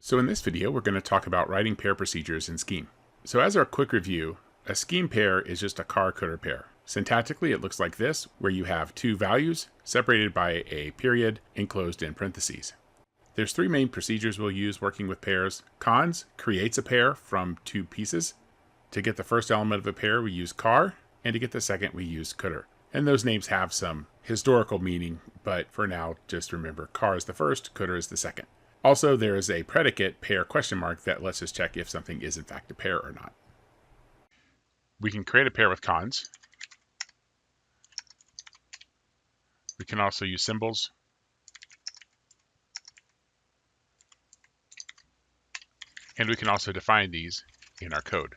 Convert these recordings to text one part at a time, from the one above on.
So in this video, we're going to talk about writing pair procedures in Scheme. So as our quick review, a Scheme pair is just a car-coulter pair. Syntactically, it looks like this, where you have two values separated by a period enclosed in parentheses. There's three main procedures we'll use working with pairs. Cons creates a pair from two pieces. To get the first element of a pair, we use car, and to get the second, we use coulter. And those names have some historical meaning, but for now, just remember car is the first, coulter is the second. Also, there is a predicate pair ? That lets us check if something is in fact a pair or not. We can create a pair with cons. We can also use symbols. And we can also define these in our code.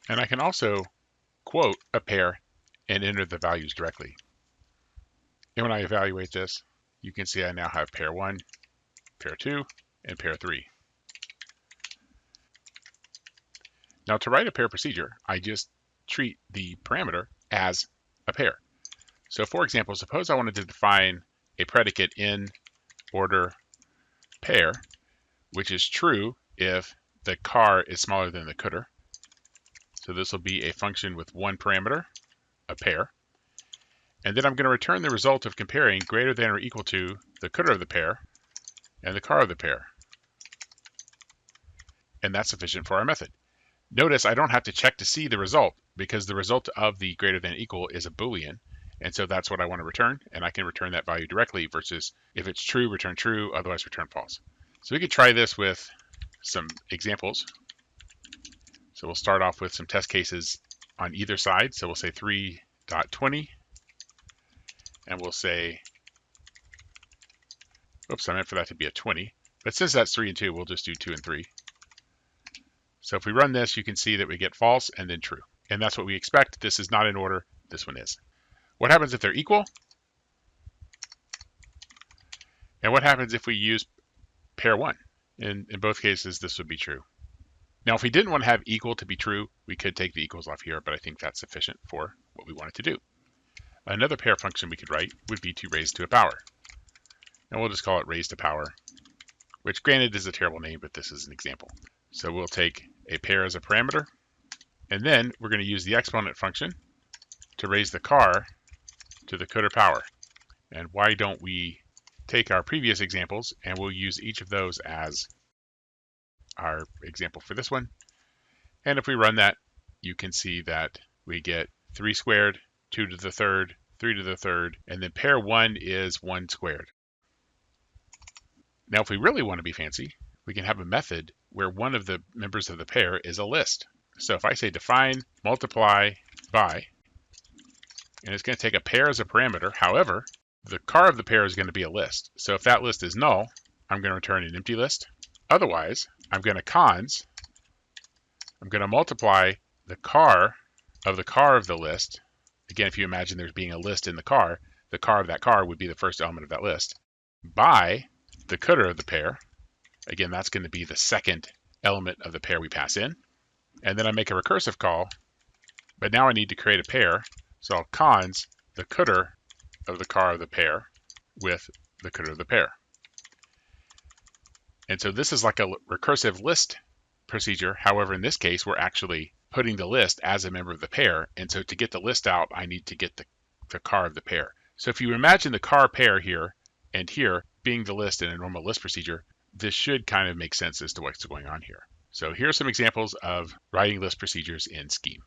And I can also quote a pair and enter the values directly. And when I evaluate this, you can see I now have pair 1, pair 2, and pair 3. Now to write a pair procedure, I just treat the parameter as a pair. So for example, suppose I wanted to define a predicate in order pair, which is true if the car is smaller than the coulter. So this will be a function with one parameter, a pair. And then I'm going to return the result of comparing greater than or equal to the coulter of the pair and the car of the pair. And that's sufficient for our method. Notice I don't have to check to see the result because the result of the greater than or equal is a Boolean. And so that's what I want to return. And I can return that value directly versus if it's true, return true, otherwise return false. So we could try this with some examples. So we'll start off with some test cases on either side. So we'll say 3.20. And we'll say, oops, I meant for that to be a 20. But since that's 3 and 2, we'll just do 2 and 3. So if we run this, you can see that we get false and then true. And that's what we expect. This is not in order. This one is. What happens if they're equal? And what happens if we use pair 1? In both cases, this would be true. Now, if we didn't want to have equal to be true, we could take the equals off here, but I think that's sufficient for what we wanted to do. Another pair function we could write would be to raise to a power. And we'll just call it raise to power, which granted is a terrible name, but this is an example. So we'll take a pair as a parameter, and then we're going to use the exponent function to raise the car to the coulter power. And why don't we take our previous examples and we'll use each of those as our example for this one. And if we run that, you can see that we get 3 squared, 2 to the third, 3 to the third, and then pair 1 is 1 squared. Now, if we really want to be fancy, we can have a method where one of the members of the pair is a list. So if I say define multiply by, and it's going to take a pair as a parameter. However, the car of the pair is going to be a list. So if that list is null, I'm going to return an empty list. Otherwise, I'm going to cons. I'm going to multiply the car of the list. Again, if you imagine there's being a list in the car of that car would be the first element of that list, by the coulter of the pair. Again, that's going to be the second element of the pair we pass in. And then I make a recursive call, but now I need to create a pair. So I'll cons the coulter of the car of the pair with the coulter of the pair. And so this is like a recursive list procedure. However, in this case, we're actually putting the list as a member of the pair. And so to get the list out, I need to get the car of the pair. So if you imagine the car pair here and here being the list in a normal list procedure, this should kind of make sense as to what's going on here. So here are some examples of writing list procedures in Scheme.